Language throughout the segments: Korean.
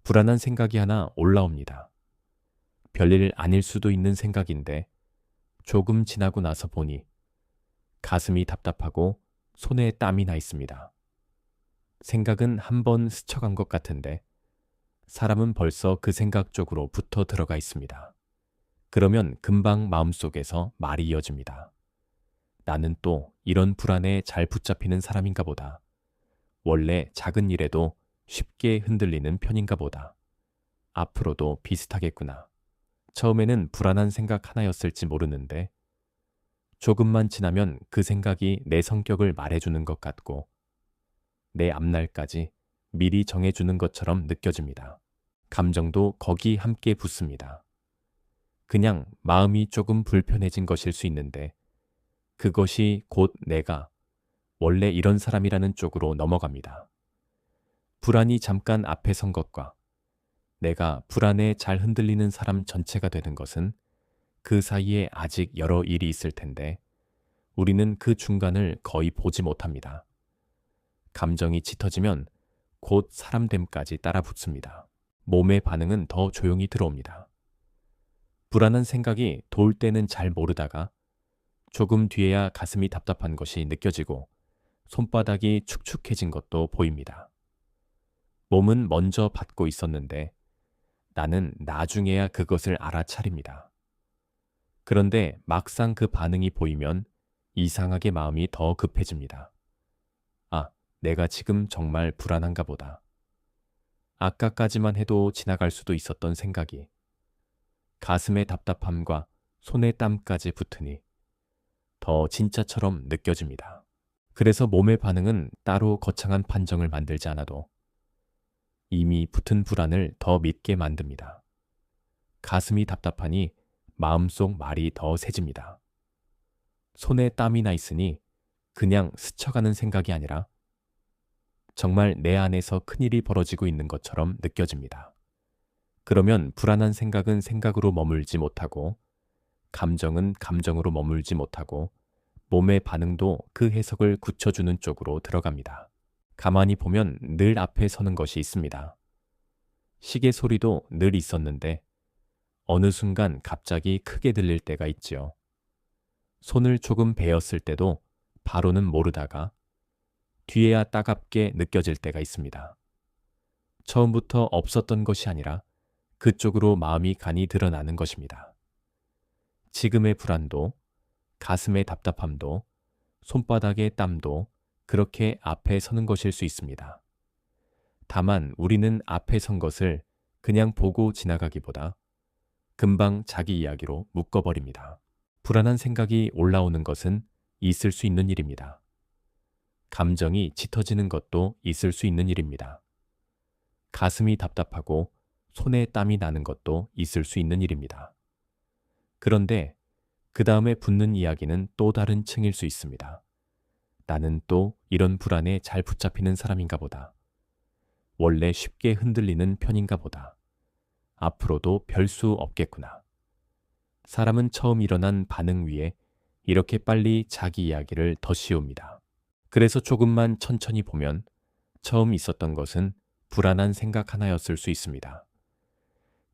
불안한 생각이 하나 올라옵니다. 별일 아닐 수도 있는 생각인데 조금 지나고 나서 보니 가슴이 답답하고 손에 땀이 나 있습니다. 생각은 한번 스쳐간 것 같은데 사람은 벌써 그 생각 쪽으로 붙어 들어가 있습니다. 그러면 금방 마음속에서 말이 이어집니다. 나는 또 이런 불안에 잘 붙잡히는 사람인가 보다. 원래 작은 일에도 쉽게 흔들리는 편인가 보다. 앞으로도 비슷하겠구나. 처음에는 불안한 생각 하나였을지 모르는데 조금만 지나면 그 생각이 내 성격을 말해주는 것 같고 내 앞날까지 미리 정해주는 것처럼 느껴집니다. 감정도 거기 함께 붙습니다. 그냥 마음이 조금 불편해진 것일 수 있는데 그것이 곧 내가 원래 이런 사람이라는 쪽으로 넘어갑니다. 불안이 잠깐 앞에 선 것과 내가 불안에 잘 흔들리는 사람 전체가 되는 것은 그 사이에 아직 여러 일이 있을 텐데 우리는 그 중간을 거의 보지 못합니다. 감정이 짙어지면 곧 사람됨까지 따라 붙습니다. 몸의 반응은 더 조용히 들어옵니다. 불안한 생각이 돌 때는 잘 모르다가 조금 뒤에야 가슴이 답답한 것이 느껴지고 손바닥이 축축해진 것도 보입니다. 몸은 먼저 받고 있었는데 나는 나중에야 그것을 알아차립니다. 그런데 막상 그 반응이 보이면 이상하게 마음이 더 급해집니다. 아, 내가 지금 정말 불안한가 보다. 아까까지만 해도 지나갈 수도 있었던 생각이 가슴의 답답함과 손의 땀까지 붙으니 더 진짜처럼 느껴집니다. 그래서 몸의 반응은 따로 거창한 판정을 만들지 않아도 이미 붙은 불안을 더 믿게 만듭니다. 가슴이 답답하니 마음속 말이 더 세집니다. 손에 땀이 나 있으니 그냥 스쳐가는 생각이 아니라 정말 내 안에서 큰일이 벌어지고 있는 것처럼 느껴집니다. 그러면 불안한 생각은 생각으로 머물지 못하고 감정은 감정으로 머물지 못하고 몸의 반응도 그 해석을 굳혀주는 쪽으로 들어갑니다. 가만히 보면 늘 앞에 서는 것이 있습니다. 시계 소리도 늘 있었는데 어느 순간 갑자기 크게 들릴 때가 있지요. 손을 조금 베었을 때도 바로는 모르다가 뒤에야 따갑게 느껴질 때가 있습니다. 처음부터 없었던 것이 아니라 그쪽으로 마음이 가니 드러나는 것입니다. 지금의 불안도, 가슴의 답답함도, 손바닥의 땀도 그렇게 앞에 서는 것일 수 있습니다. 다만 우리는 앞에 선 것을 그냥 보고 지나가기보다 금방 자기 이야기로 묶어버립니다. 불안한 생각이 올라오는 것은 있을 수 있는 일입니다. 감정이 짙어지는 것도 있을 수 있는 일입니다. 가슴이 답답하고 손에 땀이 나는 것도 있을 수 있는 일입니다. 그런데 그 다음에 붙는 이야기는 또 다른 층일 수 있습니다. 나는 또 이런 불안에 잘 붙잡히는 사람인가 보다. 원래 쉽게 흔들리는 편인가 보다. 앞으로도 별 수 없겠구나. 사람은 처음 일어난 반응 위에 이렇게 빨리 자기 이야기를 덧씌웁니다. 그래서 조금만 천천히 보면 처음 있었던 것은 불안한 생각 하나였을 수 있습니다.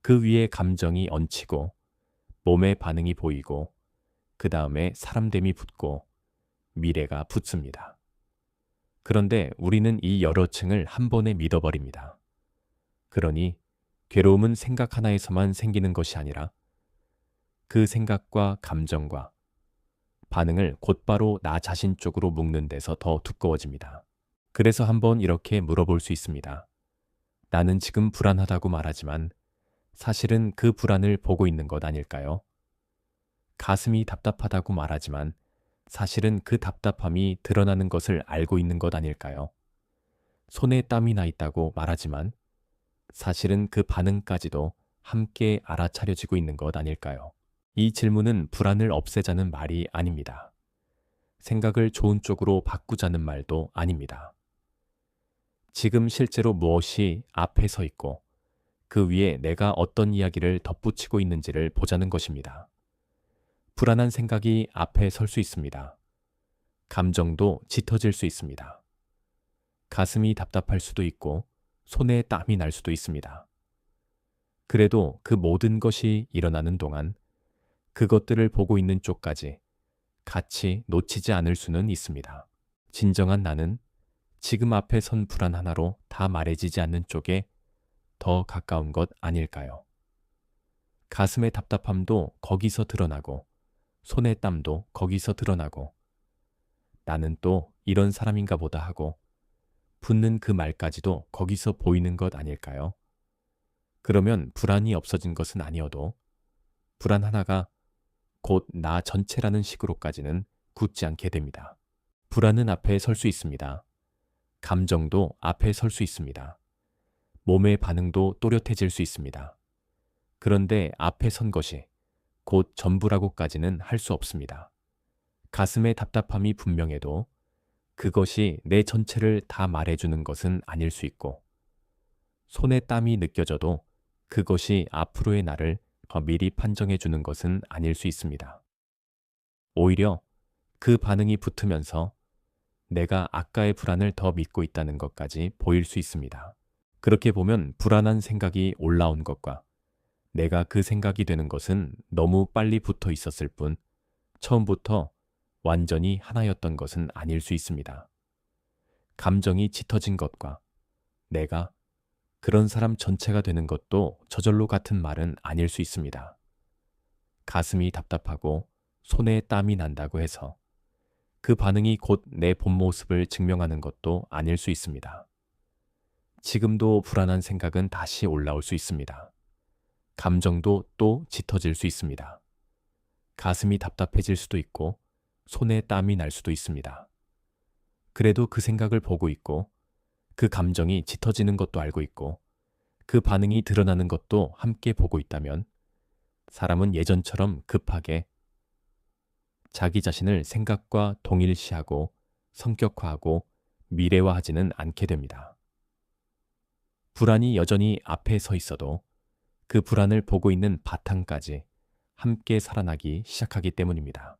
그 위에 감정이 얹히고 몸의 반응이 보이고 그 다음에 사람됨이 붙고 미래가 붙습니다. 그런데 우리는 이 여러 층을 한 번에 믿어버립니다. 그러니 괴로움은 생각 하나에서만 생기는 것이 아니라 그 생각과 감정과 반응을 곧바로 나 자신 쪽으로 묶는 데서 더 두꺼워집니다. 그래서 한번 이렇게 물어볼 수 있습니다. 나는 지금 불안하다고 말하지만 사실은 그 불안을 보고 있는 것 아닐까요? 가슴이 답답하다고 말하지만 사실은 그 답답함이 드러나는 것을 알고 있는 것 아닐까요? 손에 땀이 나 있다고 말하지만 사실은 그 반응까지도 함께 알아차려지고 있는 것 아닐까요? 이 질문은 불안을 없애자는 말이 아닙니다. 생각을 좋은 쪽으로 바꾸자는 말도 아닙니다. 지금 실제로 무엇이 앞에 서 있고 그 위에 내가 어떤 이야기를 덧붙이고 있는지를 보자는 것입니다. 불안한 생각이 앞에 설 수 있습니다. 감정도 짙어질 수 있습니다. 가슴이 답답할 수도 있고 손에 땀이 날 수도 있습니다. 그래도 그 모든 것이 일어나는 동안 그것들을 보고 있는 쪽까지 같이 놓치지 않을 수는 있습니다. 진정한 나는 지금 앞에 선 불안 하나로 다 말해지지 않는 쪽에 더 가까운 것 아닐까요? 가슴의 답답함도 거기서 드러나고 손의 땀도 거기서 드러나고 나는 또 이런 사람인가 보다 하고 붙는 그 말까지도 거기서 보이는 것 아닐까요? 그러면 불안이 없어진 것은 아니어도 불안 하나가 곧 나 전체라는 식으로까지는 굳지 않게 됩니다. 불안은 앞에 설 수 있습니다. 감정도 앞에 설 수 있습니다. 몸의 반응도 또렷해질 수 있습니다. 그런데 앞에 선 것이 곧 전부라고까지는 할 수 없습니다. 가슴의 답답함이 분명해도 그것이 내 전체를 다 말해주는 것은 아닐 수 있고, 손에 땀이 느껴져도 그것이 앞으로의 나를 더 미리 판정해 주는 것은 아닐 수 있습니다. 오히려 그 반응이 붙으면서 내가 아까의 불안을 더 믿고 있다는 것까지 보일 수 있습니다. 그렇게 보면 불안한 생각이 올라온 것과 내가 그 생각이 되는 것은 너무 빨리 붙어 있었을 뿐 처음부터 완전히 하나였던 것은 아닐 수 있습니다. 감정이 짙어진 것과 내가 그런 사람 전체가 되는 것도 저절로 같은 말은 아닐 수 있습니다. 가슴이 답답하고 손에 땀이 난다고 해서 그 반응이 곧 내 본 모습을 증명하는 것도 아닐 수 있습니다. 지금도 불안한 생각은 다시 올라올 수 있습니다. 감정도 또 짙어질 수 있습니다. 가슴이 답답해질 수도 있고 손에 땀이 날 수도 있습니다. 그래도 그 생각을 보고 있고 그 감정이 짙어지는 것도 알고 있고 그 반응이 드러나는 것도 함께 보고 있다면 사람은 예전처럼 급하게 자기 자신을 생각과 동일시하고 성격화하고 미래화하지는 않게 됩니다. 불안이 여전히 앞에 서 있어도 그 불안을 보고 있는 바탕까지 함께 살아나기 시작하기 때문입니다.